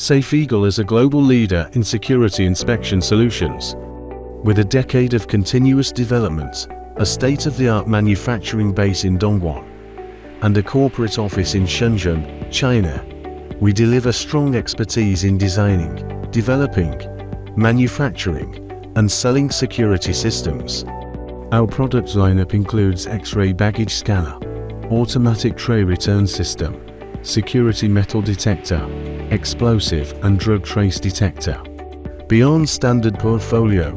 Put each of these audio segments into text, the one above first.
Safeagle is a global leader in security inspection solutions. With a decade of continuous development, a state-of-the-art manufacturing base in Dongguan, and a corporate office in Shenzhen, China, we deliver strong expertise in designing, developing, manufacturing, and selling security systems. Our product lineup includes X-ray baggage scanner, automatic tray return system, security metal detector, explosive and drug trace detector. Beyond standard portfolio,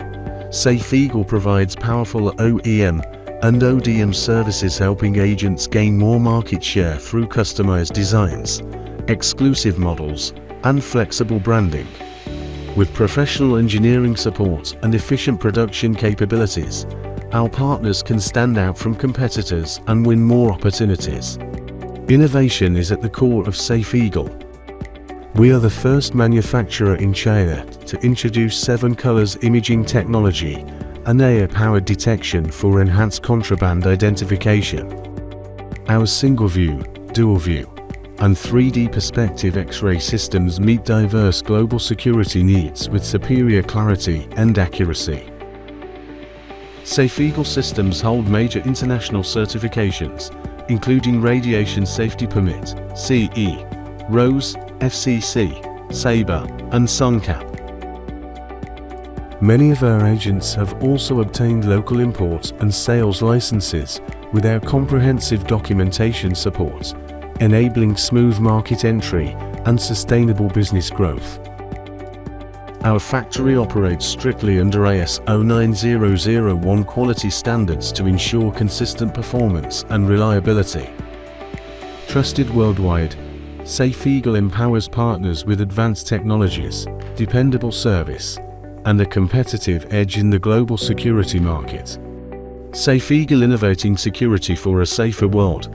Safeagle provides powerful OEM and ODM services, helping agents gain more market share through customized designs, exclusive models, and flexible branding. With professional engineering support and efficient production capabilities, our partners can stand out from competitors and win more opportunities. Innovation is at the core of Safeagle. We are the first manufacturer in China to introduce 7 colors imaging technology and AI-powered detection for enhanced contraband identification. Our single view, dual view, and 3D perspective X-ray systems meet diverse global security needs with superior clarity and accuracy. Safeagle systems hold major international certifications, including Radiation Safety Permit, CE, RoHS, FCC, SABRE, and SUNCAP. Many of our agents have also obtained local import and sales licenses with our comprehensive documentation support, enabling smooth market entry and sustainable business growth. Our factory operates strictly under ISO 9001 quality standards to ensure consistent performance and reliability. Trusted worldwide, Safeagle empowers partners with advanced technologies, dependable service, and a competitive edge in the global security market. Safeagle, innovating security for a safer world.